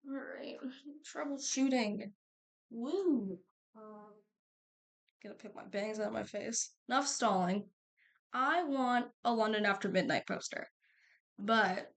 Alright, troubleshooting. Woo. Um, Gonna pick my bangs out of my face. Enough stalling. I want a London After Midnight poster, but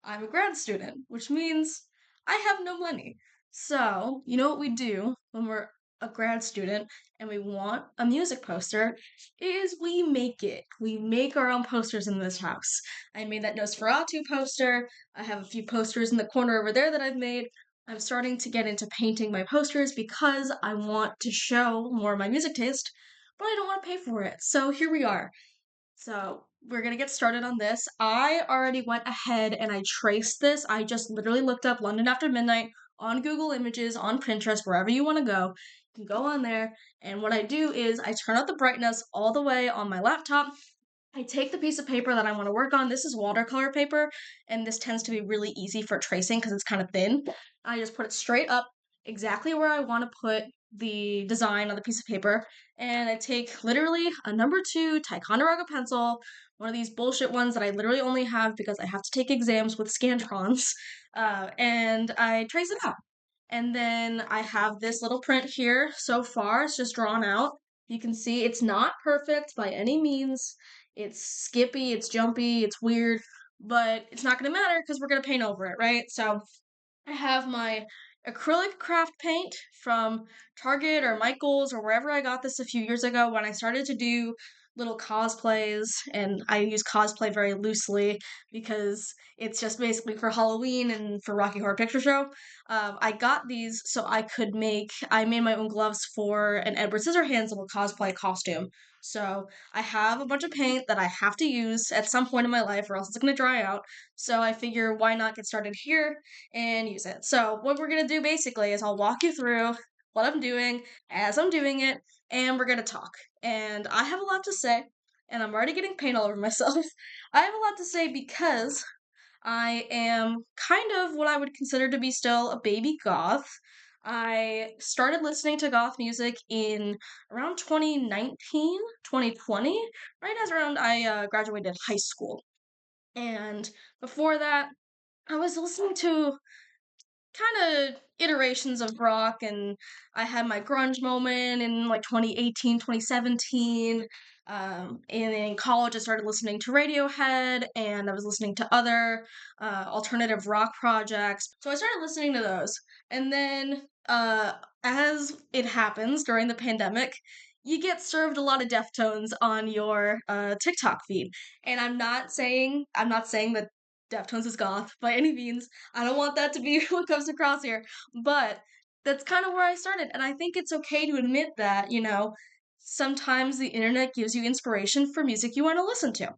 I'm a grad student, which means I have no money. So, you know what we do when we're a grad student and we want a music poster is we make it. We make our own posters in this house. I made that Nosferatu poster. I have a few posters in the corner over there that I've made. I'm starting to get into painting my posters because I want to show more of my music taste, but I don't want to pay for it. So here we are. So we're gonna get started on this. I already went ahead and I traced this. I just literally looked up London After Midnight on Google Images, on Pinterest, wherever you want to go. You can go on there. And what I do is I turn up the brightness all the way on my laptop. I take the piece of paper that I want to work on. This is watercolor paper, and this tends to be really easy for tracing because it's kind of thin. I just put it straight up exactly where I want to put the design on the piece of paper, and I take literally a number 2 Ticonderoga pencil, one of these bullshit ones that I literally only have because I have to take exams with Scantrons, and I trace it out. And then I have this little print here so far. It's just drawn out. You can see it's not perfect by any means. It's skippy, it's jumpy, it's weird, but it's not going to matter because we're going to paint over it, right? So I have my acrylic craft paint from Target or Michael's or wherever I got this a few years ago when I started to do little cosplays, and I use cosplay very loosely because it's just basically for Halloween and for Rocky Horror Picture Show. I got these so I made my own gloves for an Edward Scissorhands little cosplay costume. So I have a bunch of paint that I have to use at some point in my life or else it's going to dry out. So I figure why not get started here and use it. So what we're gonna do basically is I'll walk you through what I'm doing as I'm doing it, and we're gonna talk. And I have a lot to say, and I'm already getting paint all over myself. I have a lot to say because I am kind of what I would consider to be still a baby goth. I started listening to goth music in around 2019, 2020, right as around I graduated high school. And before that, I was listening to kind of iterations of rock, and I had my grunge moment in like 2018, 2017. And in college I started listening to Radiohead, and I was listening to other alternative rock projects, so I started listening to those. And then as it happens during the pandemic, you get served a lot of Deftones on your TikTok feed. And I'm not saying that Deftones is goth by any means. I don't want that to be what comes across here, but that's kind of where I started. And I think it's okay to admit that, sometimes the internet gives you inspiration for music you want to listen to.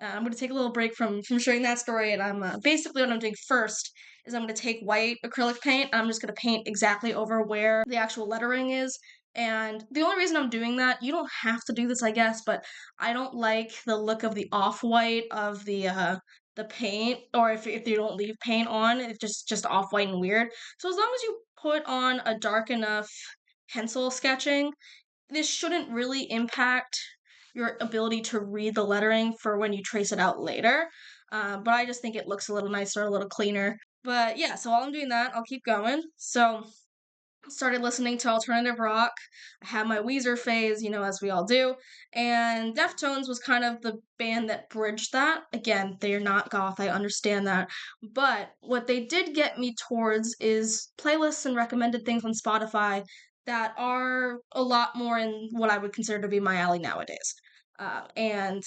I'm going to take a little break from sharing that story, and I'm basically what I'm doing first is I'm going to take white acrylic paint, and I'm just going to paint exactly over where the actual lettering is. And the only reason I'm doing that, you don't have to do this, I guess, but I don't like the look of the off-white of the paint, or if you don't leave paint on, it's just off-white and weird. So as long as you put on a dark enough pencil sketching, this shouldn't really impact your ability to read the lettering for when you trace it out later. But I just think it looks a little nicer, a little cleaner. But yeah, so while I'm doing that, I'll keep going. So started listening to alternative rock. I had my Weezer phase, as we all do. And Deftones was kind of the band that bridged that. Again, they're not goth, I understand that. But what they did get me towards is playlists and recommended things on Spotify that are a lot more in what I would consider to be my alley nowadays. And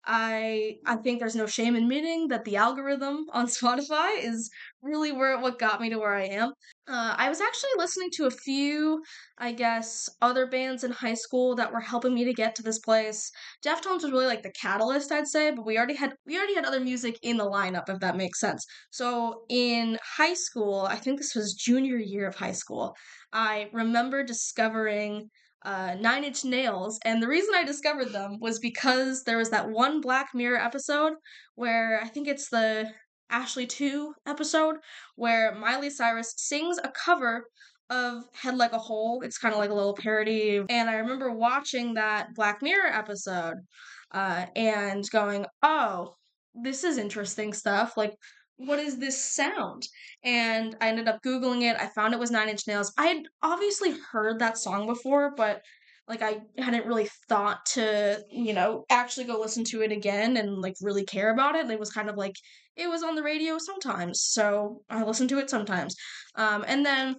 I think there's no shame in admitting that the algorithm on Spotify is really what got me to where I am. I was actually listening to a few, I guess, other bands in high school that were helping me to get to this place. Deftones was really like the catalyst, I'd say, but we already had other music in the lineup, if that makes sense. So in high school, I think this was junior year of high school, I remember discovering Nine Inch Nails, and the reason I discovered them was because there was that one Black Mirror episode where I think it's the Ashley 2 episode where Miley Cyrus sings a cover of Head Like a Hole. It's kind of like a little parody. And I remember watching that Black Mirror episode and going, oh, this is interesting stuff. Like, what is this sound? And I ended up Googling it. I found it was Nine Inch Nails. I had obviously heard that song before, but like I hadn't really thought to, actually go listen to it again and like really care about it. It was kind of like it was on the radio sometimes, so I listened to it sometimes. And then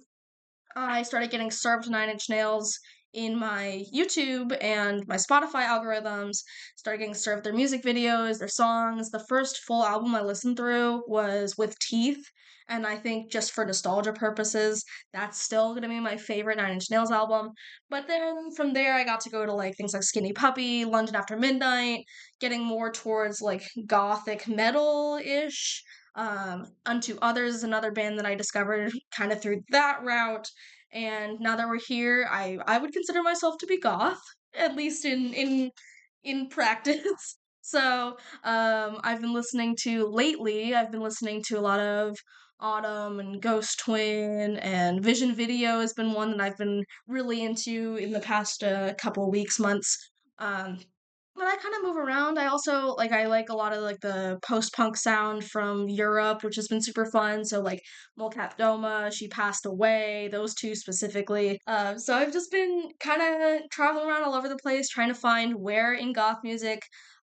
I started getting served Nine Inch Nails in my YouTube and my Spotify algorithms, started getting served their music videos, their songs. The first full album I listened through was With Teeth, and I think just for nostalgia purposes, that's still gonna be my favorite Nine Inch Nails album. But then from there, I got to go to like things like Skinny Puppy, London After Midnight, getting more towards like gothic metal ish. Unto Others is another band that I discovered kind of through that route. And now that we're here, I would consider myself to be goth, at least in practice. So I've been listening to lately. I've been listening to a lot of Autumn and Ghost Twin, and Vision Video has been one that I've been really into in the past couple of weeks, months. Um, but I kind of move around. I like a lot of like the post-punk sound from Europe, which has been super fun. So like Molcat Doma, She Passed Away, those two specifically. So I've just been kind of traveling around all over the place trying to find where in goth music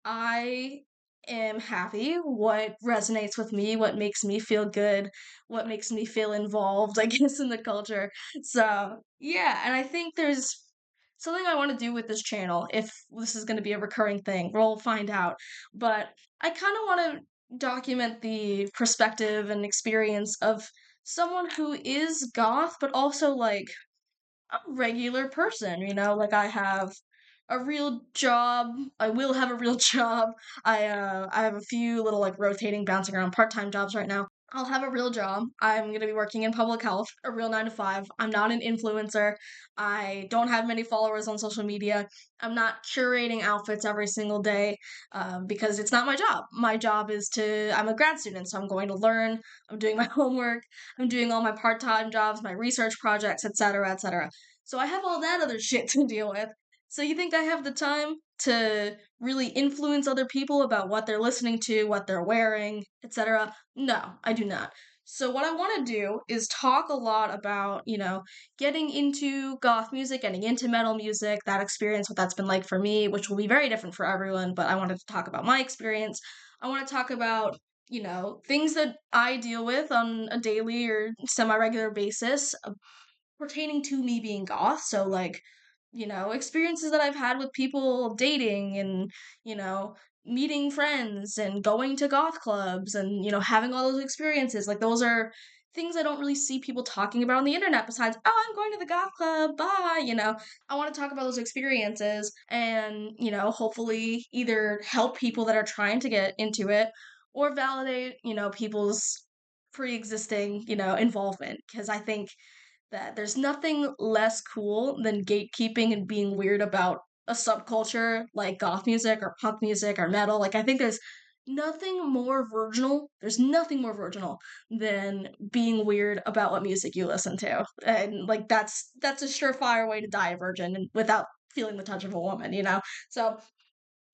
I am happy, what resonates with me, what makes me feel good, what makes me feel involved, I guess, in the culture. So yeah, and I think there's something I want to do with this channel, if this is going to be a recurring thing. We'll find out. But I kind of want to document the perspective and experience of someone who is goth, but also like a regular person, like I have a real job. I will have a real job. I have a few little like rotating bouncing around part-time jobs right now. I'll have a real job. I'm going to be working in public health, a real 9 to 5. I'm not an influencer. I don't have many followers on social media. I'm not curating outfits every single day because it's not my job. My job is I'm a grad student, so I'm going to learn. I'm doing my homework. I'm doing all my part time jobs, my research projects, etc., etc. So I have all that other shit to deal with. So you think I have the time to really influence other people about what they're listening to, what they're wearing, etc.? No, I do not. So what I want to do is talk a lot about, getting into goth music, getting into metal music, that experience, what that's been like for me, which will be very different for everyone, but I wanted to talk about my experience. I want to talk about, things that I deal with on a daily or semi-regular basis pertaining to me being goth. So, like, experiences that I've had with people dating and, you know, meeting friends and going to goth clubs and, having all those experiences. Like, those are things I don't really see people talking about on the internet besides, oh, I'm going to the goth club, bye. I want to talk about those experiences and, hopefully either help people that are trying to get into it or validate, people's pre existing, involvement. Because I think that there's nothing less cool than gatekeeping and being weird about a subculture like goth music or punk music or metal. Like, I think there's nothing more virginal than being weird about what music you listen to. And like that's a surefire way to die a virgin and without feeling the touch of a woman, So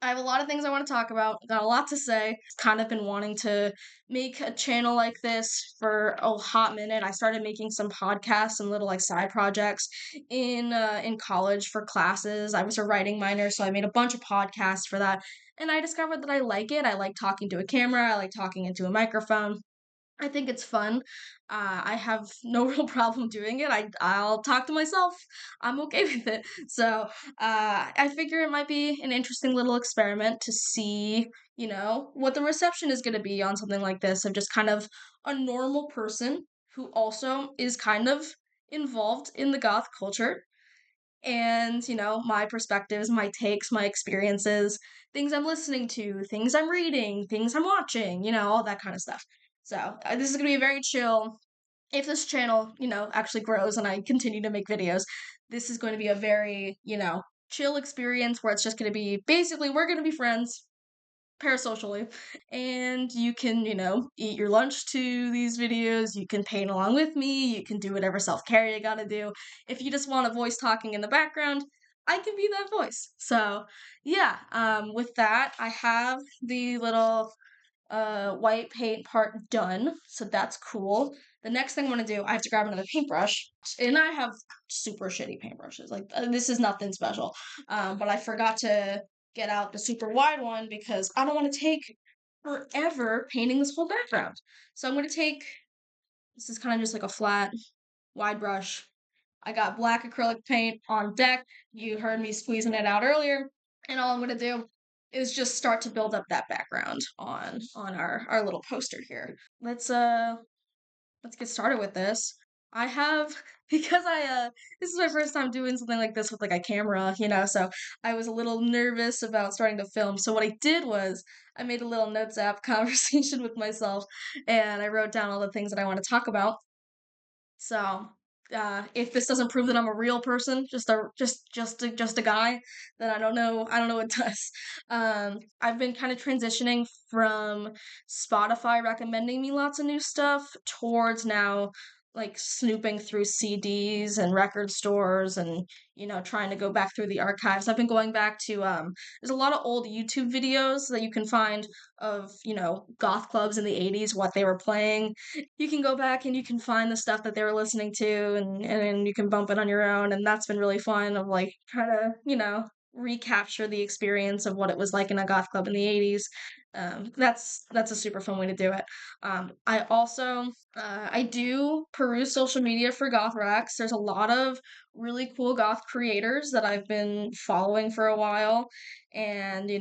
I have a lot of things I want to talk about. Got a lot to say. Kind of been wanting to make a channel like this for a hot minute. I started making some podcasts and little like side projects in college for classes. I was a writing minor, so I made a bunch of podcasts for that. And I discovered that I like it. I like talking to a camera. I like talking into a microphone. I think it's fun. I have no real problem doing it. I'll talk to myself. I'm okay with it. So I figure it might be an interesting little experiment to see, what the reception is going to be on something like this of just kind of a normal person who also is kind of involved in the goth culture and, my perspectives, my takes, my experiences, things I'm listening to, things I'm reading, things I'm watching, all that kind of stuff. So, this is going to be very chill. If this channel, actually grows and I continue to make videos, this is going to be a very, chill experience where it's just going to be basically we're going to be friends parasocially, and you can, eat your lunch to these videos, you can paint along with me, you can do whatever self-care you gotta do. If you just want a voice talking in the background, I can be that voice. So yeah, with that, I have the little white paint part done, so that's cool. The next thing I'm gonna do, I have to grab another paintbrush, and I have super shitty paintbrushes. Like this is nothing special, but I forgot to get out the super wide one because I don't want to take forever painting this whole background. So I'm gonna take this is kind of just like a flat wide brush. I got black acrylic paint on deck. You heard me squeezing it out earlier, and all I'm gonna do is just start to build up that background on our little poster here. Let's get started with this. I have because I this is my first time doing something like this with like a camera, so I was a little nervous about starting to film. So what I did was I made a little notes app conversation with myself and I wrote down all the things that I want to talk about. So, if this doesn't prove that I'm a real person, just a guy, then I don't know what does. I've been kind of transitioning from Spotify recommending me lots of new stuff towards now like snooping through CDs and record stores and trying to go back through the archives. I've been going back to there's a lot of old YouTube videos that you can find of, goth clubs in the 80s, what they were playing. You can go back and you can find the stuff that they were listening to and you can bump it on your own, and that's been really fun of like trying to recapture the experience of what it was like in a goth club in the 80s. That's a super fun way to do it. I also I do peruse social media for goth racks. There's a lot of really cool goth creators that I've been following for a while, and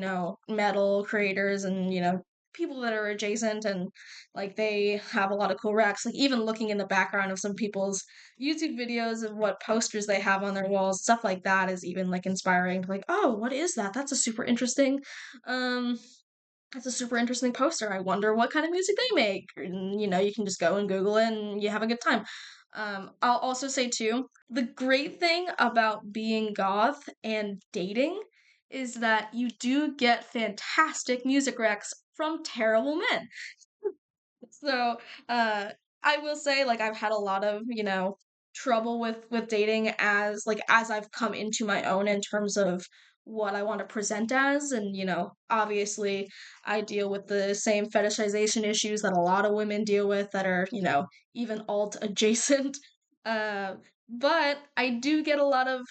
metal creators and people that are adjacent, and like they have a lot of cool racks. Like even looking in the background of some people's YouTube videos of what posters they have on their walls, stuff like that is even like inspiring. Like, oh, what is that? Um that's a super interesting poster. I wonder what kind of music they make. And you can just go and Google it and you have a good time. I'll also say too, the great thing about being goth and dating is that you do get fantastic music recs from terrible men. So, uh, I will say, like, I've had a lot of, trouble with dating as I've come into my own in terms of what I want to present as, and obviously, I deal with the same fetishization issues that a lot of women deal with that are, even alt adjacent. Uh, but I do get a lot of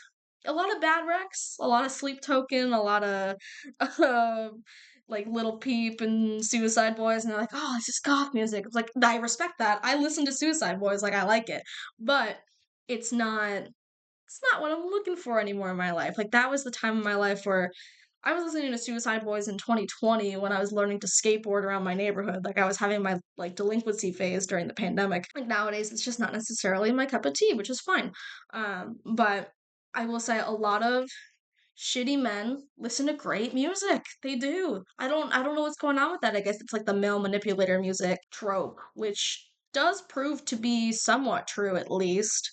bad recs, a lot of sleep token, a lot of like Little Peep and Suicide Boys, and they're like, oh, this is goth music. It's like, I respect that. I listen to Suicide Boys, like I like it, but it's not it's not what I'm looking for anymore in my life. Like that was the time in my life where I was listening to Suicide Boys in 2020 when I was learning to skateboard around my neighborhood. Like I was having my like delinquency phase during the pandemic. Like nowadays it's just not necessarily my cup of tea, which is fine. But I will say a lot of shitty men listen to great music. They do. I don't know what's going on with that. I guess it's like the male manipulator music trope, which does prove to be somewhat true at least.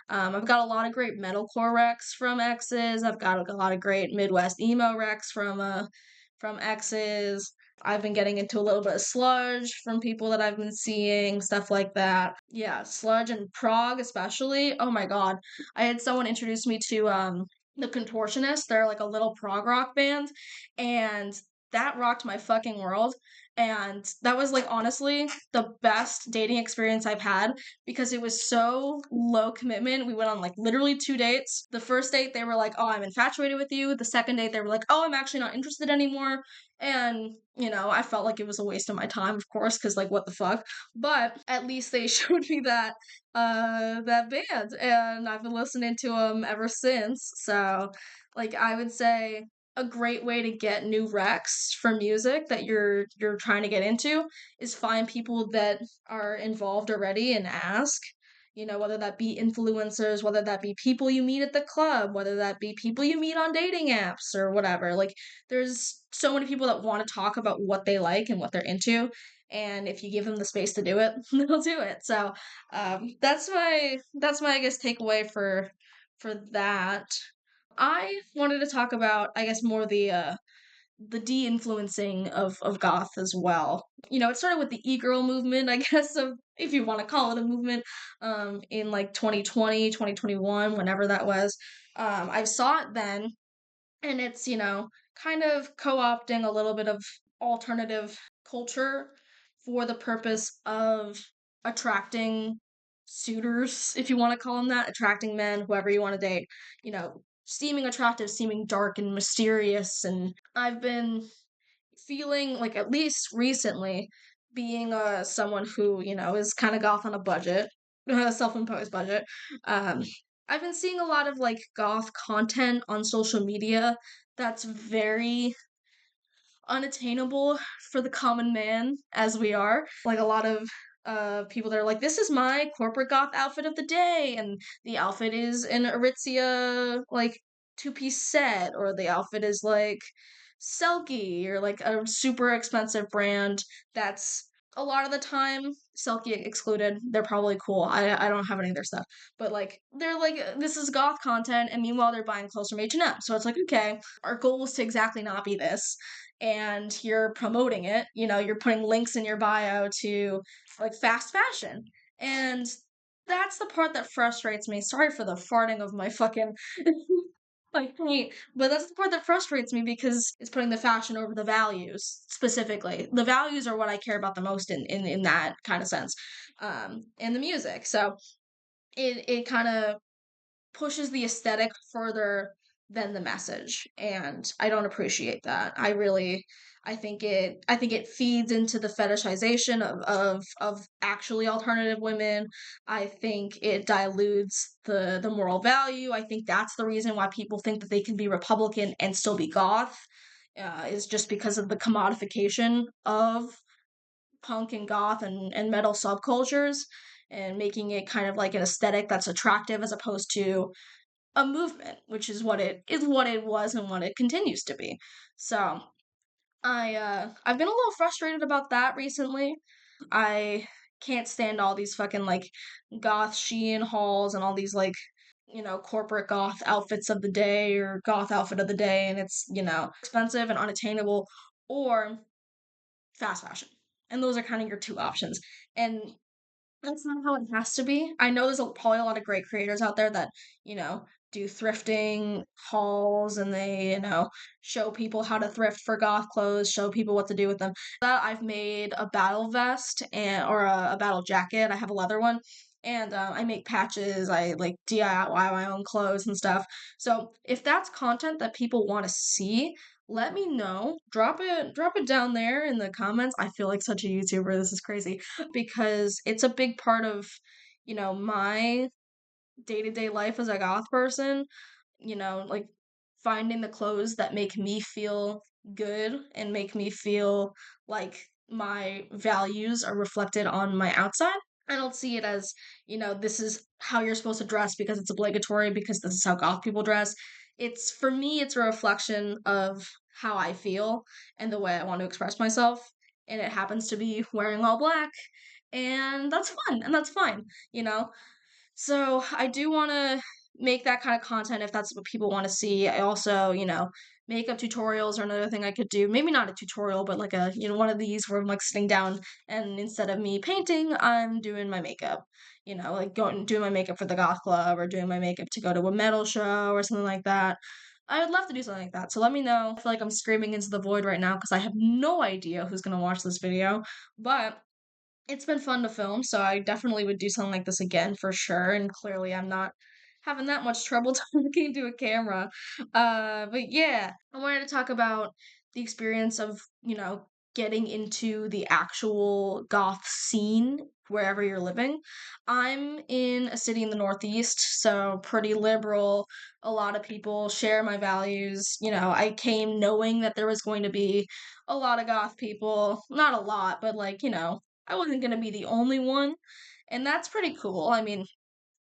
I've got a lot of great metalcore recs from X's. I've got a lot of great Midwest emo recs from X's. I've been getting into a little bit of sludge from people that I've been seeing, stuff like that. Yeah, sludge and prog especially. Oh my god. I had someone introduce me to the Contortionists. They're like a little prog rock band, and that rocked my fucking world. And that was like honestly the best dating experience I've had because it was so low commitment. We went on like literally 2 dates. The first date, they were like, oh, I'm infatuated with you. The second date, they were like, oh, I'm actually not interested anymore. And, I felt like it was a waste of my time, of course, because like, what the fuck? But at least they showed me that band, and I've been listening to them ever since. So like I would say a great way to get new recs for music that you're trying to get into is find people that are involved already and ask, whether that be influencers, whether that be people you meet at the club, whether that be people you meet on dating apps or whatever. Like there's so many people that want to talk about what they like and what they're into, and if you give them the space to do it, they'll do it. So that's my I guess takeaway for that. I wanted to talk about I guess more the de-influencing of goth as well. It started with the e-girl movement, I guess, of if you want to call it a movement, in like 2020, 2021, whenever that was. I saw it then, and it's, kind of co-opting a little bit of alternative culture for the purpose of attracting suitors, if you want to call them that, attracting men, whoever you want to date, seeming attractive, seeming dark and mysterious. And I've been feeling like, at least recently, being someone who, is kind of goth on a budget, a self-imposed budget. Um, I've been seeing a lot of like goth content on social media that's very unattainable for the common man as we are. Like a lot of people that are like, this is my corporate goth outfit of the day, and the outfit is an Aritzia like two-piece set, or the outfit is like Selkie or like a super expensive brand that's a lot of the time Selkie excluded. They're probably cool. I don't have any of their stuff, but like they're like, this is goth content, and meanwhile they're buying clothes from H&M. So it's like, okay, our goal is to exactly not be this, and you're promoting it. You're putting links in your bio to like fast fashion. And that's the part that frustrates me. Sorry for the farting of my fucking like hate, but that's the part that frustrates me because it's putting the fashion over the values specifically. The values are what I care about the most in that kind of sense. And the music. So it kind of pushes the aesthetic further than the message, and I don't appreciate that. I think it feeds into the fetishization of actually alternative women. I think it dilutes the moral value. I think that's the reason why people think that they can be Republican and still be goth, is just because of the commodification of punk and goth and metal subcultures, and making it kind of like an aesthetic that's attractive as opposed to a movement, which is what it was and what it continues to be. So I've been a little frustrated about that recently. I can't stand all these fucking like goth Shein hauls and all these like, corporate goth outfits of the day or goth outfit of the day, and it's, expensive and unattainable, or fast fashion. And those are kind of your two options. And that's not how it has to be. I know there's probably a lot of great creators out there that, you know, do thrifting hauls, and they, show people how to thrift for goth clothes, show people what to do with them. That I've made a battle vest or a battle jacket. I have a leather one. And I make patches. I like DIY my own clothes and stuff. So if that's content that people want to see, let me know. Drop it down there in the comments. I feel like such a YouTuber. This is crazy because it's a big part of, my day-to-day life as a goth person, like finding the clothes that make me feel good and make me feel like my values are reflected on my outside. I don't see it as, this is how you're supposed to dress because it's obligatory, because this is how goth people dress. It's, for me, it's a reflection of how I feel and the way I want to express myself. And it happens to be wearing all black. And that's fun and that's fine, you know? So I do want to make that kind of content if that's what people want to see. I also, makeup tutorials are another thing I could do. Maybe not a tutorial, but like a, one of these where I'm like sitting down and instead of me painting, I'm doing my makeup. Like going doing my makeup for the goth club or doing my makeup to go to a metal show or something like that. I would love to do something like that. So let me know. I feel like I'm screaming into the void right now because I have no idea who's going to watch this video. But it's been fun to film, so I definitely would do something like this again for sure. And clearly, I'm not having that much trouble talking to a camera. But yeah, I wanted to talk about the experience of, getting into the actual goth scene wherever you're living. I'm in a city in the Northeast, so pretty liberal. A lot of people share my values. I came knowing that there was going to be a lot of goth people. Not a lot, but like, I wasn't gonna be the only one, and that's pretty cool. I mean,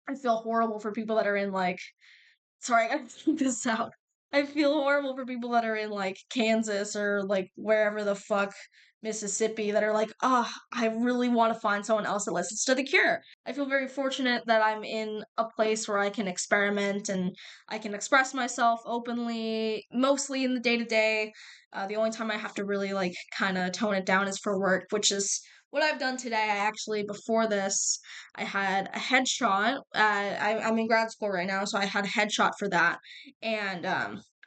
I feel horrible for people that are in like, sorry, I gotta think this out. I feel horrible for people that are in like Kansas or like wherever the fuck, Mississippi, that are like, I really want to find someone else that listens to The Cure. I feel very fortunate that I'm in a place where I can experiment and I can express myself openly, mostly in the day to day. The only time I have to really like kind of tone it down is for work, which is what I've done today. I actually, before this, I had a headshot. I'm in grad school right now, so I had a headshot for that. And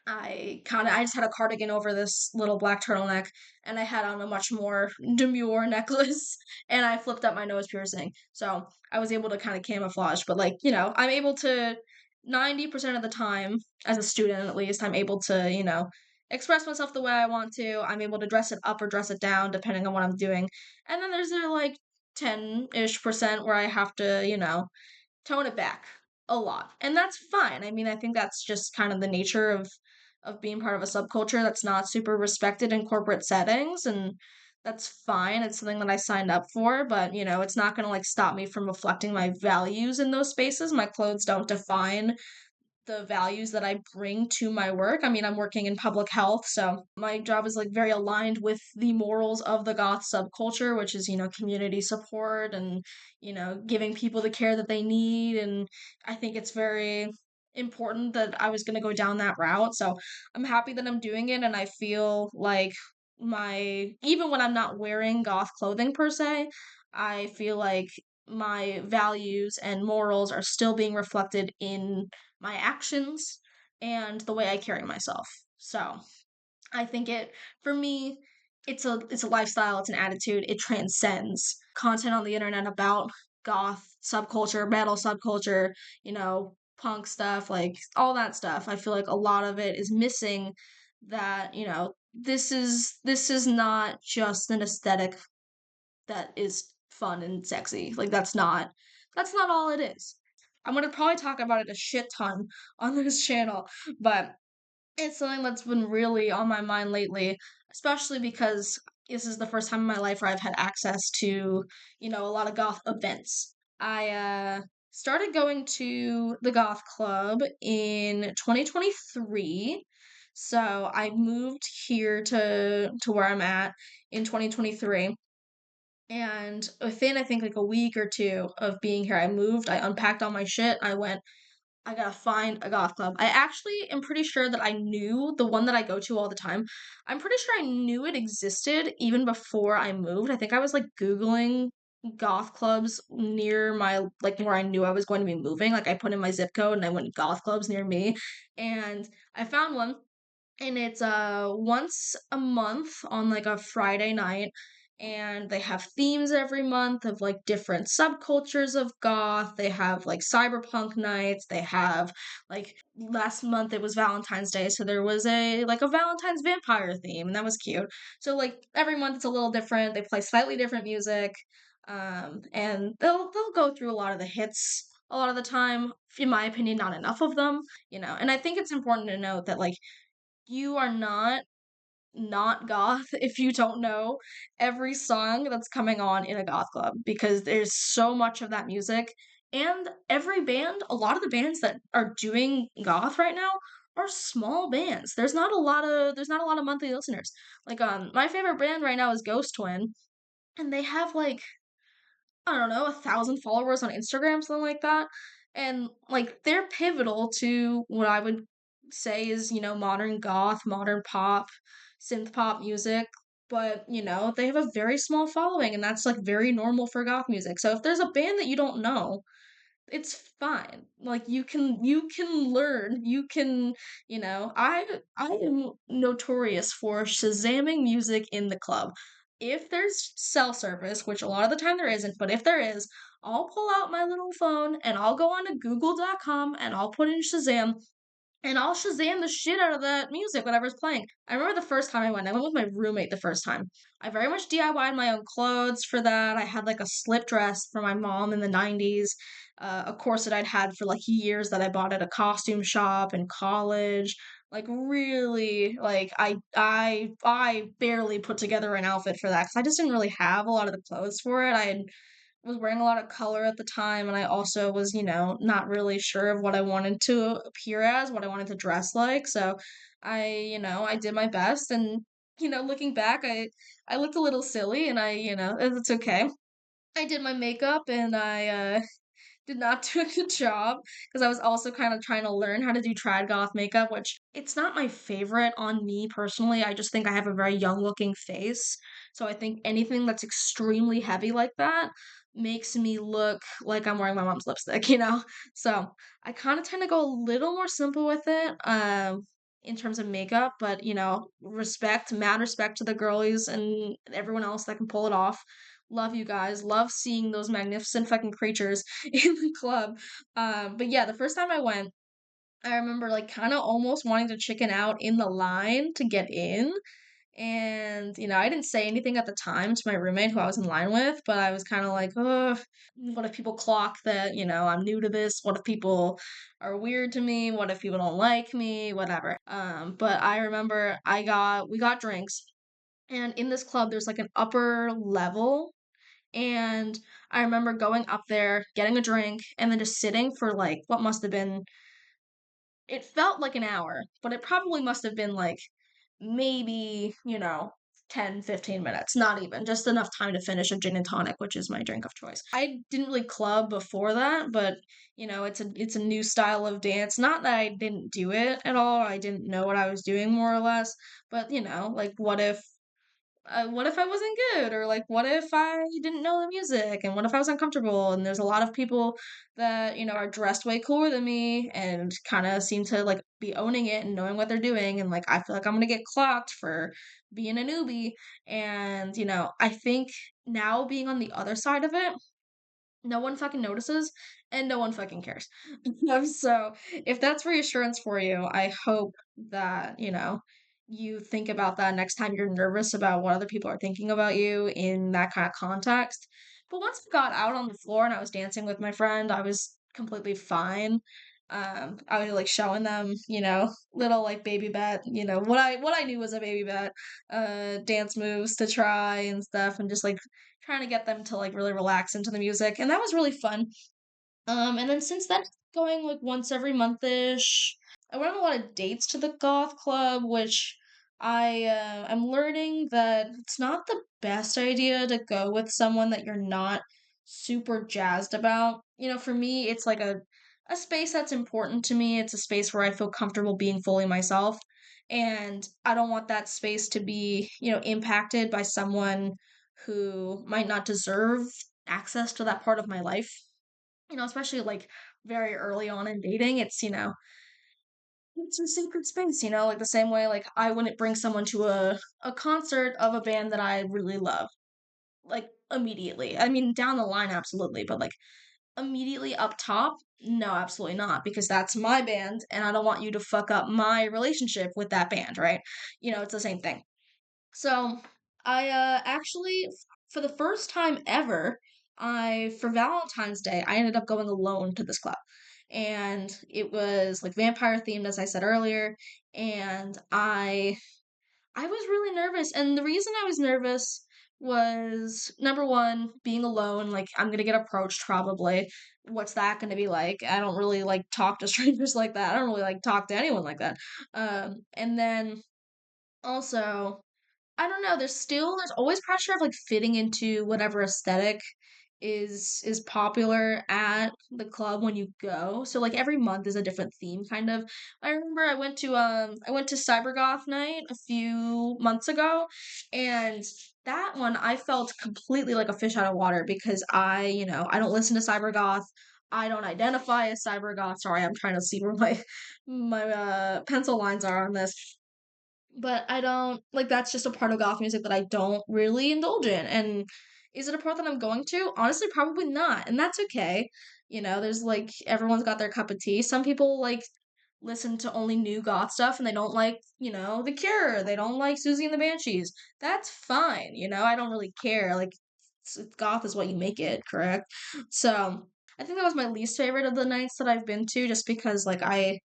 I just had a cardigan over this little black turtleneck, and I had on a much more demure necklace, and I flipped up my nose piercing. So I was able to kind of camouflage, but like, I'm able to 90% of the time, as a student at least, I'm able to, express myself the way I want to. I'm able to dress it up or dress it down depending on what I'm doing. And then there's like 10-ish percent where I have to, tone it back a lot. And that's fine. I mean, I think that's just kind of the nature of being part of a subculture that's not super respected in corporate settings, and that's fine. It's something that I signed up for, but it's not going to like stop me from reflecting my values in those spaces. My clothes don't define the values that I bring to my work. I mean, I'm working in public health, so my job is like very aligned with the morals of the goth subculture, which is, community support and, giving people the care that they need. And I think it's very important that I was going to go down that route. So I'm happy that I'm doing it. And I feel like even when I'm not wearing goth clothing per se, I feel like my values and morals are still being reflected in my actions and the way I carry myself. So I think for me, it's a lifestyle, it's an attitude, it transcends content on the internet about goth subculture, metal subculture, punk stuff, like all that stuff. I feel like a lot of it is missing that, this is not just an aesthetic that is fun and sexy. Like that's not all it is. I'm gonna probably talk about it a shit ton on this channel, but it's something that's been really on my mind lately, especially because this is the first time in my life where I've had access to, a lot of goth events. I started going to the goth club in 2023. So I moved here to where I'm at in 2023, and within, I think, like a week or two of being here, I moved, I unpacked all my shit, I gotta find a goth club. I actually am pretty sure that I knew the one that I go to all the time. I'm pretty sure I knew it existed even before I moved. I think I was like Googling goth clubs near my, like where I knew I was going to be moving. Like I put in my zip code and I went goth clubs near me. And I found one, and it's once a month on like a Friday night, and they have themes every month of like different subcultures of goth. They have like cyberpunk nights. They have like last month it was Valentine's Day, so there was a Valentine's vampire theme, and that was cute. So like every month it's a little different. They play slightly different music. And they'll go through a lot of the hits a lot of the time. In my opinion, not enough of them, and I think it's important to note that like you are not goth if you don't know every song that's coming on in a goth club, because there's so much of that music. And every band, a lot of the bands that are doing goth right now are small bands. There's not a lot of monthly listeners. Like my favorite band right now is Ghost Twin, and they have like, I don't know, 1,000 followers on Instagram, something like that. And like they're pivotal to what I would say is, modern goth, modern pop, synth pop music. But, they have a very small following, and that's like very normal for goth music. So if there's a band that you don't know, it's fine. Like you can learn. I am notorious for shazamming music in the club. If there's cell service, which a lot of the time there isn't, but if there is, I'll pull out my little phone and I'll go on to google.com and I'll put in Shazam, and I'll Shazam the shit out of that music, whatever's playing. I remember the first time I went with my roommate the first time. I very much DIY'd my own clothes for that. I had like a slip dress for my mom in the 90s, a corset I'd had for like years that I bought at a costume shop in college. Like really, like I barely put together an outfit for that because I just didn't really have a lot of the clothes for it. I was wearing a lot of color at the time, and I also was, not really sure of what I wanted to appear as, what I wanted to dress like. So I did my best, and looking back, I looked a little silly, and it's okay. I did my makeup, and I did not do a good job because I was also kind of trying to learn how to do trad goth makeup, which it's not my favorite on me personally. I just think I have a very young looking face. So I think anything that's extremely heavy like that makes me look like I'm wearing my mom's lipstick, you know? So I kind of tend to go a little more simple with it. in terms of makeup, but respect, mad respect to the girlies and everyone else that can pull it off. Love you guys. Love seeing those magnificent fucking creatures in the club. But yeah, the first time I went, I remember like kind of almost wanting to chicken out in the line to get in. And, I didn't say anything at the time to my roommate who I was in line with, but I was kind of like, oh, what if people clock that, I'm new to this? What if people are weird to me? What if people don't like me? Whatever. But I remember we got drinks, and in this club, there's like an upper level. And I remember going up there, getting a drink, and then just sitting for like what must have been, it felt like an hour, but it probably must have been like maybe, 10, 15 minutes, not even, just enough time to finish a gin and tonic, which is my drink of choice. I didn't really club before that, but it's a new style of dance. Not that I didn't do it at all. I didn't know what I was doing more or less, but like what if I wasn't good? Or like, what if I didn't know the music? And what if I was uncomfortable? And there's a lot of people that, are dressed way cooler than me and kind of seem to like be owning it and knowing what they're doing. And like, I feel like I'm going to get clocked for being a newbie. And, I think now being on the other side of it, no one fucking notices and no one fucking cares. So, if that's reassurance for you, I hope that, you think about that next time you're nervous about what other people are thinking about you in that kind of context. But once I got out on the floor and I was dancing with my friend, I was completely fine. I was like showing them, little like baby bet, what I knew was a baby bet, dance moves to try and stuff, and just like trying to get them to like really relax into the music, and that was really fun. And then since then, going like once every month-ish. I went on a lot of dates to the goth club, which I'm learning that it's not the best idea to go with someone that you're not super jazzed about. For me, it's like a space that's important to me. It's a space where I feel comfortable being fully myself. And I don't want that space to be, impacted by someone who might not deserve access to that part of my life. Especially like very early on in dating, it's a sacred space, like the same way like I wouldn't bring someone to a concert of a band that I really love, like immediately. I mean, down the line, absolutely, but like immediately up top, no, absolutely not, because that's my band and I don't want you to fuck up my relationship with that band, right? It's the same thing. So I actually, for the first time ever, for Valentine's Day, I ended up going alone to this club. And it was like vampire themed, as I said earlier. And I was really nervous. And the reason I was nervous was number one, being alone. Like, I'm gonna get approached probably. What's that gonna be like? I don't really like talk to strangers like that. I don't really like talk to anyone like that. And then also, I don't know, there's always pressure of like fitting into whatever aesthetic is popular at the club when you go. So like every month is a different theme kind of. I remember I went to Cybergoth night a few months ago, and that one I felt completely like a fish out of water because I don't listen to Cybergoth. I don't identify as Cybergoth. Sorry, I'm trying to see where my pencil lines are on this, but I don't like, that's just a part of goth music that I don't really indulge in. And is it a part that I'm going to? Honestly, probably not. And that's okay. There's like everyone's got their cup of tea. Some people like listen to only new goth stuff and they don't like, The Cure. They don't like Susie and the Banshees. That's fine. I don't really care. Like goth is what you make it, correct? So, I think that was my least favorite of the nights that I've been to just because like I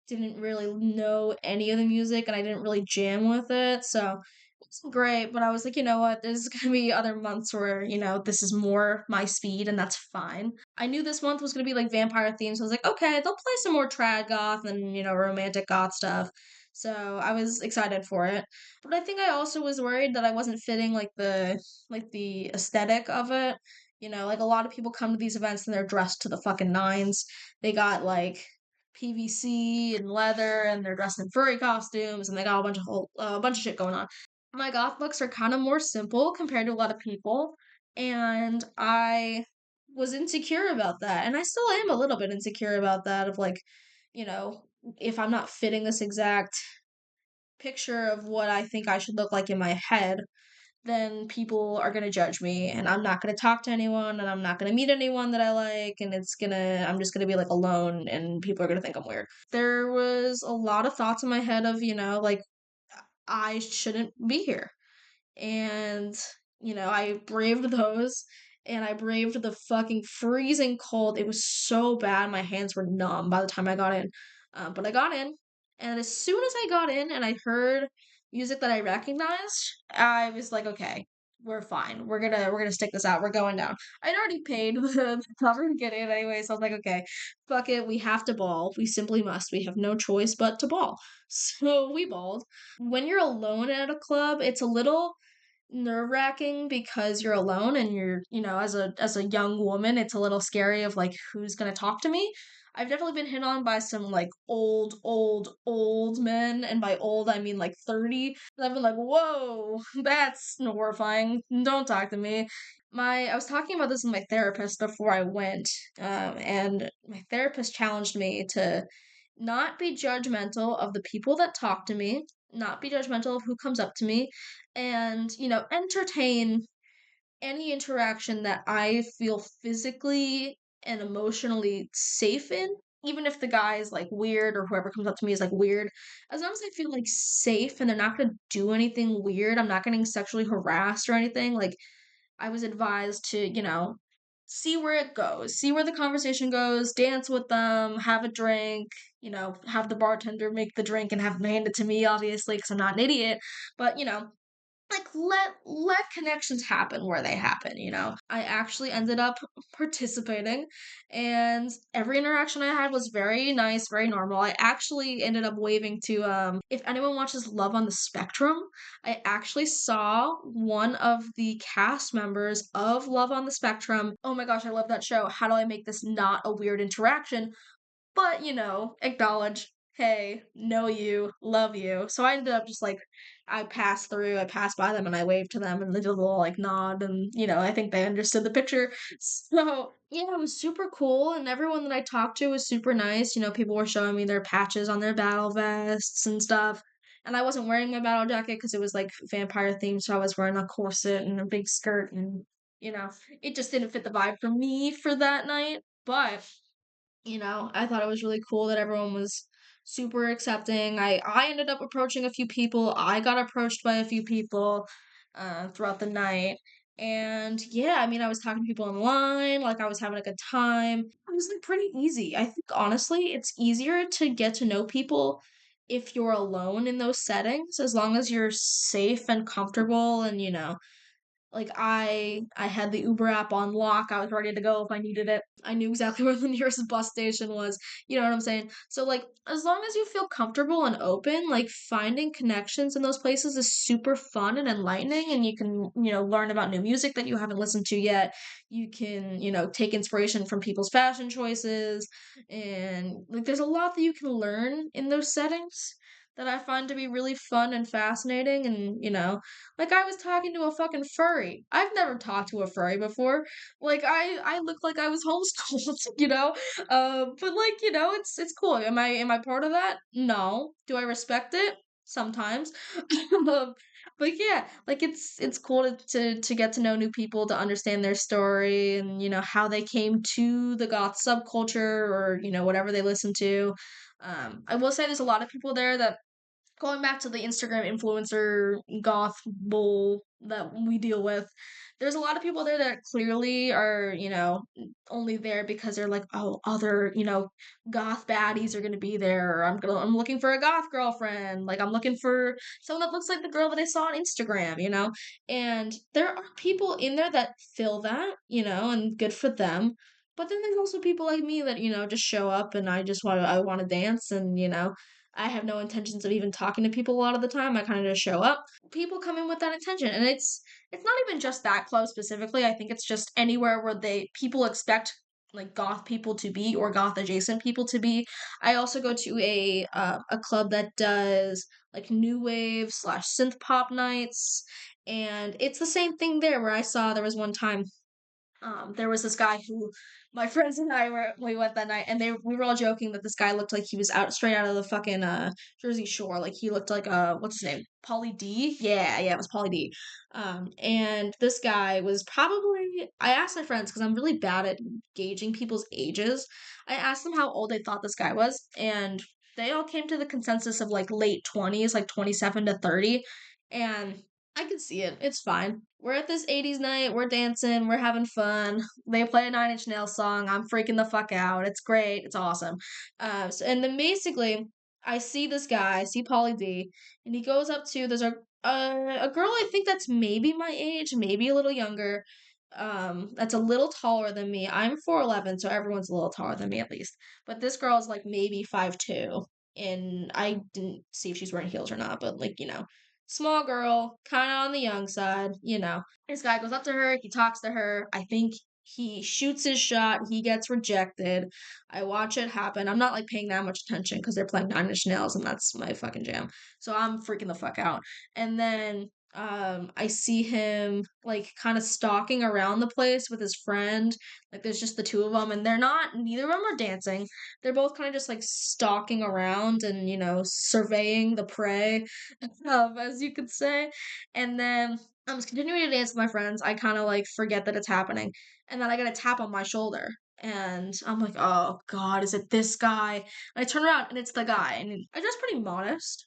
didn't really know any of the music and I didn't really jam with it. So it's great, but I was like, you know what? There's gonna be other months where, this is more my speed and that's fine. I knew this month was gonna be like vampire themed, so I was like, okay, they'll play some more trad goth and, romantic goth stuff. So I was excited for it. But I think I also was worried that I wasn't fitting like the aesthetic of it. Like a lot of people come to these events and they're dressed to the fucking nines. They got like PVC and leather, and they're dressed in furry costumes, and they got a bunch of shit going on. My goth looks are kind of more simple compared to a lot of people, and I was insecure about that, and I still am a little bit insecure about that of like, you know, if I'm not fitting this exact picture of what I think I should look like in my head, then people are gonna judge me and I'm not gonna talk to anyone and I'm not gonna meet anyone that I like and I'm just gonna be like alone and people are gonna think I'm weird. There was a lot of thoughts in my head of, like I shouldn't be here. And, I braved those and I braved the fucking freezing cold. It was so bad. My hands were numb by the time I got in. But I got in, and as soon as I got in and I heard music that I recognized, I was like, okay, we're fine. We're gonna stick this out. We're going down. I'd already paid the cover to get in anyway, so I was like, okay, fuck it. We have to ball. We simply must. We have no choice but to ball. So we balled. When you're alone at a club, it's a little nerve-wracking because you're alone and you're, as a young woman, it's a little scary of like who's gonna talk to me. I've definitely been hit on by some like old men, and by old I mean like 30. And I've been like, whoa, that's horrifying. Don't talk to me. I was talking about this with my therapist before I went, and my therapist challenged me to not be judgmental of the people that talk to me, not be judgmental of who comes up to me, and, entertain any interaction that I feel physically and emotionally safe in. Even if the guy is like weird or whoever comes up to me is like weird, as long as I feel like safe and they're not gonna do anything weird, I'm not getting sexually harassed or anything, like I was advised to, see where it goes, see where the conversation goes, dance with them, have a drink, have the bartender make the drink and have them hand it to me, obviously, because I'm not an idiot. But, like let connections happen where they happen. I actually ended up participating, and every interaction I had was very nice, very normal. I actually ended up waving to, if anyone watches Love on the Spectrum, I actually saw one of the cast members of Love on the Spectrum. Oh my gosh, I love that show. How do I make this not a weird interaction? But, acknowledge, hey, know you, love you. So I ended up just like, I passed by them and I waved to them and they did a little like nod and, I think they understood the picture. So yeah, it was super cool. And everyone that I talked to was super nice. People were showing me their patches on their battle vests and stuff. And I wasn't wearing my battle jacket because it was like vampire themed. So I was wearing a corset and a big skirt and, you know, it just didn't fit the vibe for me for that night. But I thought it was really cool that everyone was super accepting. I ended up approaching a few people. I got approached by a few people throughout the night. And yeah, I mean, I was talking to people online, like I was having a good time. It was like pretty easy. I think honestly, it's easier to get to know people if you're alone in those settings, as long as you're safe and comfortable and, like I had the Uber app on lock. I was ready to go if I needed it. I knew exactly where the nearest bus station was. You know what I'm saying? So like as long as you feel comfortable and open, like finding connections in those places is super fun and enlightening, and you can, learn about new music that you haven't listened to yet. You can, take inspiration from people's fashion choices, and like there's a lot that you can learn in those settings that I find to be really fun and fascinating. And, like I was talking to a fucking furry. I've never talked to a furry before. Like I look like I was homeschooled, but like, it's cool. Am I part of that? No. Do I respect it? Sometimes. Um, but yeah, like it's cool to get to know new people, to understand their story and, how they came to the goth subculture or, whatever they listen to. I will say there's a lot of people there that, going back to the Instagram influencer goth bull that we deal with, there's a lot of people there that clearly are, only there because they're like, oh, other, goth baddies are gonna be there. Or I'm looking for a goth girlfriend. Like I'm looking for someone that looks like the girl that I saw on Instagram, And there are people in there that fill that, and good for them. But then there's also people like me that, just show up and I want to dance and, I have no intentions of even talking to people a lot of the time. I kind of just show up. People come in with that intention, and it's not even just that club specifically. I think it's just anywhere where people expect like goth people to be or goth adjacent people to be. I also go to a club that does like new wave slash synth pop nights, and it's the same thing there. Where I saw there was one time There was this guy who my friends and I we went that night, and we were all joking that this guy looked like he was out straight out of the fucking Jersey Shore. Like he looked like what's his name? Pauly D? Yeah, it was Pauly D. And this guy was probably I asked my friends because I'm really bad at gauging people's ages. I asked them how old they thought this guy was, and they all came to the consensus of like late 20s, like 27 to 30. And I can see it. It's fine. We're at this 80s night. We're dancing. We're having fun. They play a Nine Inch Nails song. I'm freaking the fuck out. It's great. It's awesome. And then basically, I see this guy. I see Pauly D, and he goes up to there's a girl I think that's maybe my age, maybe a little younger. That's a little taller than me. I'm 4'11", so everyone's a little taller than me at least. But this girl is like maybe 5'2", and I didn't see if she's wearing heels or not, but like, small girl, kind of on the young side, This guy goes up to her, he talks to her. I think he shoots his shot, he gets rejected. I watch it happen. I'm not like paying that much attention because they're playing Nine Inch Nails and that's my fucking jam. So I'm freaking the fuck out. And then I see him like kind of stalking around the place with his friend. Like there's just the two of them and neither of them are dancing. They're both kind of just like stalking around and, surveying the prey, as you could say. And then I'm just continuing to dance with my friends. I kind of like forget that it's happening. And then I get a tap on my shoulder. And I'm like, oh God, is it this guy? And I turn around and it's the guy. And I dress pretty modest,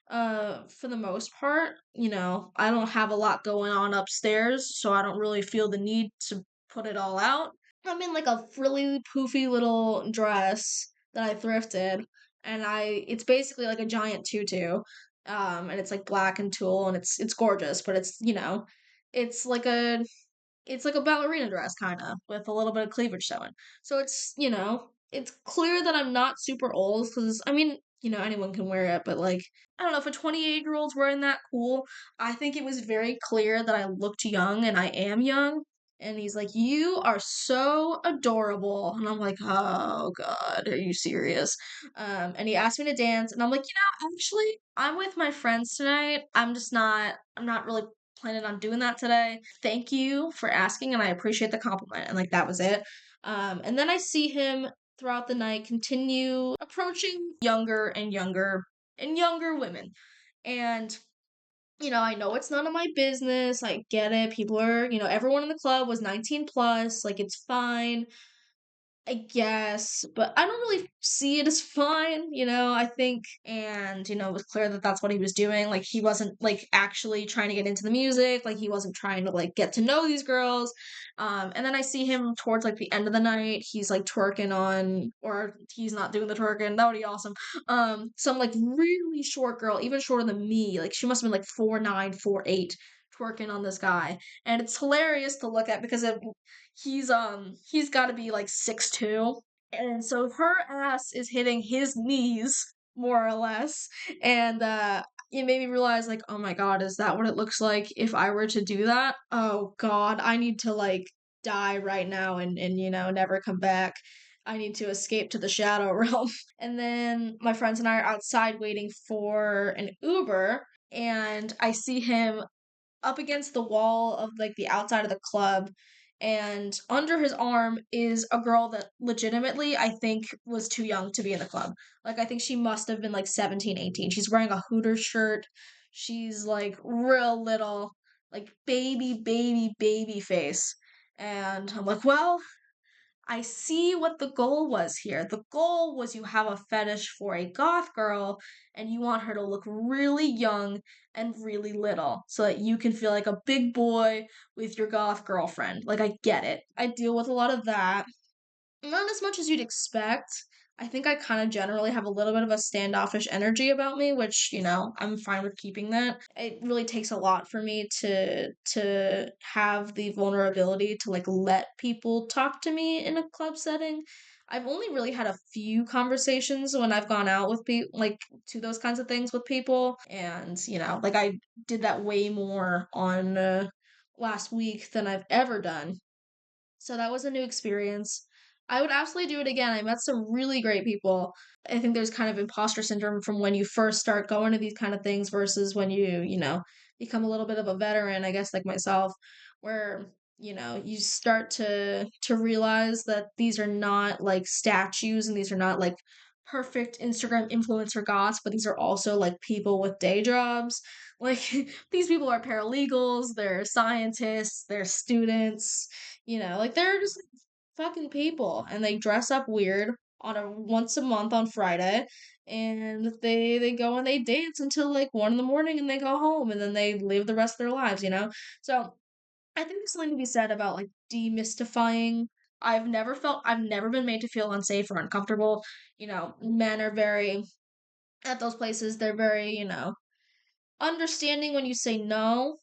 for the most part. I don't have a lot going on upstairs, so I don't really feel the need to put it all out. I'm in like a really poofy little dress that I thrifted, and it's basically like a giant tutu, and it's like black and tulle, and it's gorgeous, but it's like a it's like a ballerina dress kind of with a little bit of cleavage showing. So it's clear that I'm not super old because I mean, anyone can wear it, but like I don't know if a 28-year-old's wearing that cool. I think it was very clear that I looked young and I am young. And he's like, "You are so adorable." And I'm like, "Oh God, are you serious?" And he asked me to dance, and I'm like, actually, I'm with my friends tonight. I'm not really planning on doing that today. Thank you for asking, and I appreciate the compliment. And like that was it. And then I see him throughout the night continue approaching younger and younger and younger women. And I know it's none of my business. I get it. People are, everyone in the club was 19 plus. Like, it's fine. I guess, but I don't really see it as fine, I think. And, it was clear that that's what he was doing. Like, he wasn't, like, actually trying to get into the music. Like, he wasn't trying to, like, get to know these girls. And then I see him towards, like, the end of the night. He's, like, twerking on, or he's not doing the twerking. That would be awesome. Some, like, really short girl, even shorter than me. Like, she must have been, like, 4'9", 4'8", twerking on this guy. And it's hilarious to look at because he's got to be like 6'2", and so her ass is hitting his knees more or less, and it made me realize like, oh my God, is that what it looks like if I were to do that? Oh God, I need to like die right now and never come back. I need to escape to the shadow realm. And then my friends and I are outside waiting for an Uber, and I see him up against the wall of like the outside of the club, and under his arm is a girl that legitimately I think was too young to be in the club. Like I think she must have been like 17, 18. She's wearing a Hooters shirt. She's like real little, like baby face. And I'm like, well, I see what the goal was here. The goal was you have a fetish for a goth girl and you want her to look really young and really little so that you can feel like a big boy with your goth girlfriend. Like, I get it. I deal with a lot of that. Not as much as you'd expect. I think I kind of generally have a little bit of a standoffish energy about me, which, I'm fine with keeping that. It really takes a lot for me to have the vulnerability to like let people talk to me in a club setting. I've only really had a few conversations when I've gone out with people, like to those kinds of things with people. And, like I did that way more on last week than I've ever done, so that was a new experience. I would absolutely do it again. I met some really great people. I think there's kind of imposter syndrome from when you first start going to these kind of things versus when you become a little bit of a veteran, I guess, like myself, where you start to realize that these are not like statues and these are not like perfect Instagram influencer goths, but these are also like people with day jobs. Like these people are paralegals, they're scientists, they're students, like they're just fucking people and they dress up weird on a once a month on Friday and they go and they dance until like 1 in the morning and they go home and then they live the rest of their lives. So I think there's something to be said about like demystifying. I've never been made to feel unsafe or uncomfortable. Men are very, at those places, they're very, understanding when you say no,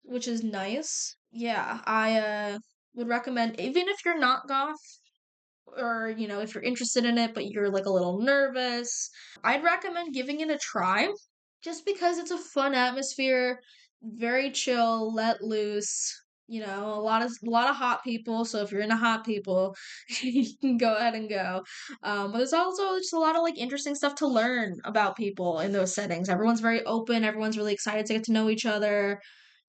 which is nice. Yeah, I would recommend, even if you're not goth, or if you're interested in it but you're like a little nervous, I'd recommend giving it a try just because it's a fun atmosphere, very chill, let loose, a lot of hot people, so if you're into hot people you can go ahead and go. But there's also just a lot of like interesting stuff to learn about people in those settings. Everyone's very open, everyone's really excited to get to know each other.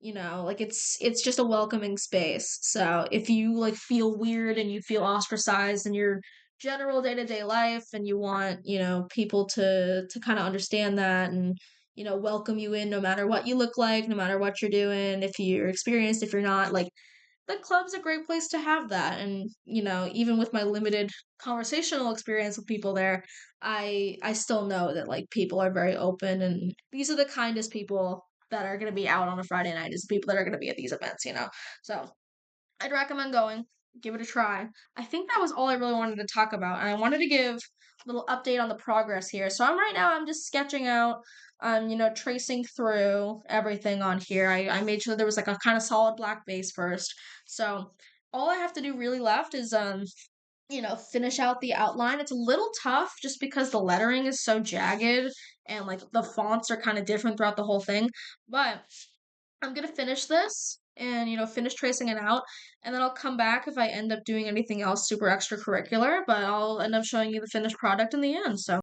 Like it's just a welcoming space. So if you like feel weird and you feel ostracized in your general day-to-day life and you want, people to kind of understand that and welcome you in no matter what you look like, no matter what you're doing, if you're experienced, if you're not, like the club's a great place to have that. And even with my limited conversational experience with people there, I still know that like people are very open and these are the kindest people that are going to be out on a Friday night, is the people that are going to be at these events. So I'd recommend going, give it a try. I think that was all I really wanted to talk about, and I wanted to give a little update on the progress here. So I'm just sketching out, tracing through everything on here. I made sure there was like a kind of solid black base first. So all I have to do really left is finish out the outline. It's a little tough just because the lettering is so jagged and like the fonts are kind of different throughout the whole thing. But I'm gonna finish this and finish tracing it out, and then I'll come back if I end up doing anything else super extracurricular, but I'll end up showing you the finished product in the end. So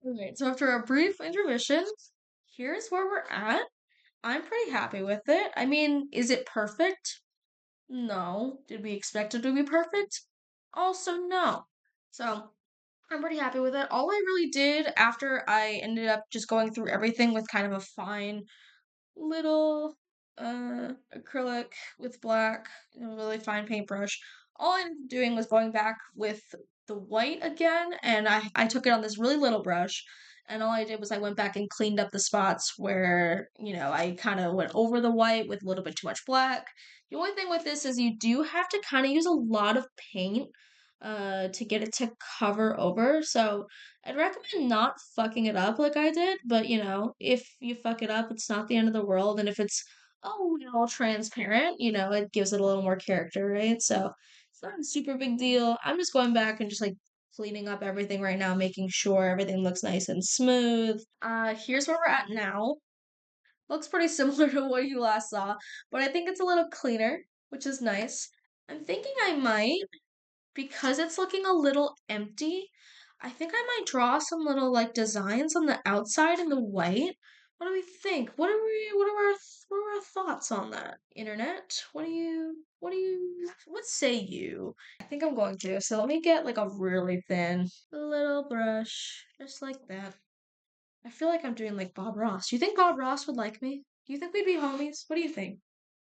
alright, so after a brief intermission, here's where we're at. I'm pretty happy with it. I mean, is it perfect? No. Did we expect it to be perfect? Also, no. So I'm pretty happy with it. All I really did after I ended up just going through everything with kind of a fine little acrylic with black, really fine paintbrush. All I ended up doing was going back with the white again, and I took it on this really little brush, and all I did was I went back and cleaned up the spots where, I kind of went over the white with a little bit too much black. The only thing with this is you do have to kind of use a lot of paint to get it to cover over. So I'd recommend not fucking it up like I did, but if you fuck it up, it's not the end of the world. And if it's transparent, it gives it a little more character, right? So it's not a super big deal. I'm just going back and just like cleaning up everything right now, making sure everything looks nice and smooth. Here's where we're at now. Looks pretty similar to what you last saw, but I think it's a little cleaner, which is nice. I'm thinking I might, because it's looking a little empty, I think I might draw some little like designs on the outside in the white. What do we think? What are our thoughts on that? Internet? What say you? I think I'm going to. So let me get like a really thin little brush, just like that. I feel like I'm doing like Bob Ross. Do you think Bob Ross would like me? Do you think we'd be homies? What do you think?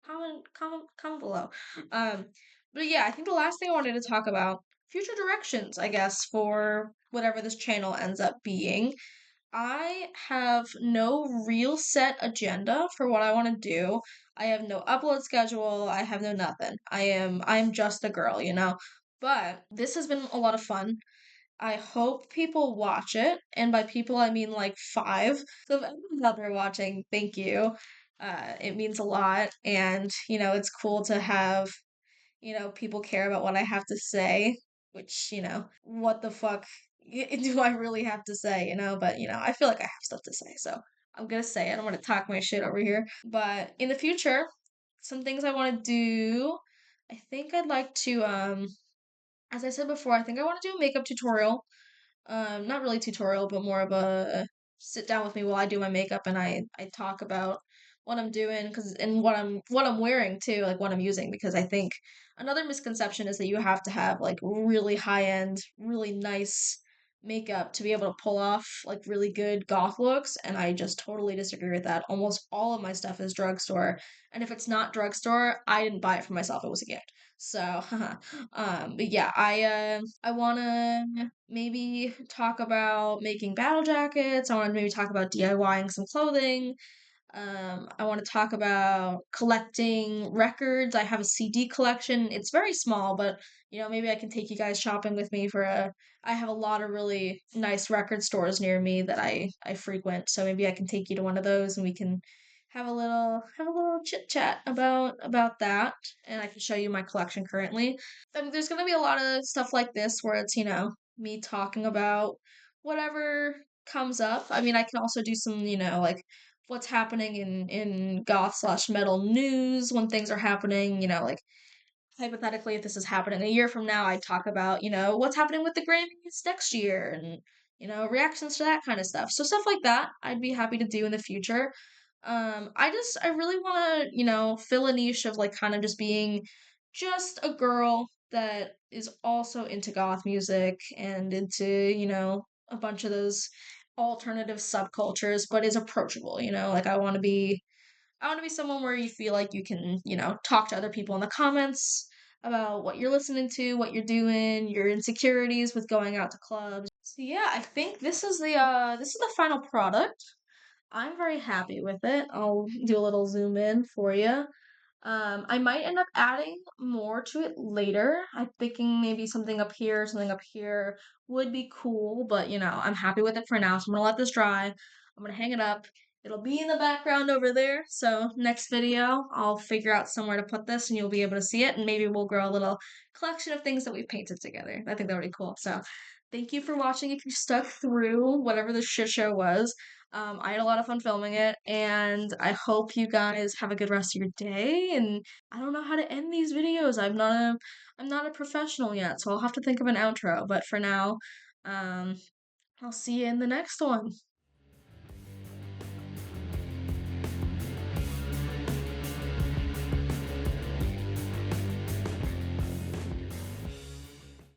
Comment below. Um, but yeah, I think the last thing I wanted to talk about, future directions, I guess, for whatever this channel ends up being. I have no real set agenda for what I want to do. I have no upload schedule. I have no nothing. I'm just a girl. But this has been a lot of fun. I hope people watch it, and by people I mean like five. So if anyone's out there watching, thank you. It means a lot, and it's cool to have people care about what I have to say. Which what the fuck do I really have to say? But I feel like I have stuff to say, so I'm gonna say it. I'm gonna talk my shit over here. But in the future, some things I want to do. I think I'd like to, as I said before, I think I want to do a makeup tutorial. Not really tutorial, but more of a sit down with me while I do my makeup and I talk about what I'm doing cause and what I'm wearing too, like what I'm using because I think another misconception is that you have to have like really high end, really nice makeup to be able to pull off like really good goth looks and I just totally disagree with that. Almost all of my stuff is drugstore and if it's not drugstore, I didn't buy it for myself, it was a gift. So, but yeah, I wanna maybe talk about making battle jackets. I wanna maybe talk about DIYing some clothing. I want to talk about collecting records. I have a CD collection. It's very small, but maybe I can take you guys shopping with me for a. I have a lot of really nice record stores near me that I frequent, so maybe I can take you to one of those and we can have a little chit chat about that, and I can show you my collection currently. Then there's gonna be a lot of stuff like this where it's me talking about whatever comes up. I mean, I can also do some like what's happening in goth slash metal news when things are happening, like hypothetically if this is happening a year from now, I'd talk about, what's happening with the Grammys next year and reactions to that kind of stuff. So stuff like that I'd be happy to do in the future. I really wanna, fill a niche of like kind of just being just a girl that is also into goth music and into, a bunch of those alternative subcultures, but is approachable, like I want to be someone where you feel like you can, talk to other people in the comments about what you're listening to, what you're doing, your insecurities with going out to clubs. So yeah, I think this is the final product. I'm very happy with it. I'll do a little zoom in for you. I might end up adding more to it later. I'm thinking maybe something up here would be cool, but I'm happy with it for now. So I'm gonna let this dry. I'm gonna hang it up. It'll be in the background over there. So next video, I'll figure out somewhere to put this and you'll be able to see it. And maybe we'll grow a little collection of things that we've painted together. I think that would be cool. So thank you for watching. If you stuck through whatever the shit show was. I had a lot of fun filming it, and I hope you guys have a good rest of your day. And I don't know how to end these videos. I'm not a professional yet, so I'll have to think of an outro. But for now, I'll see you in the next one.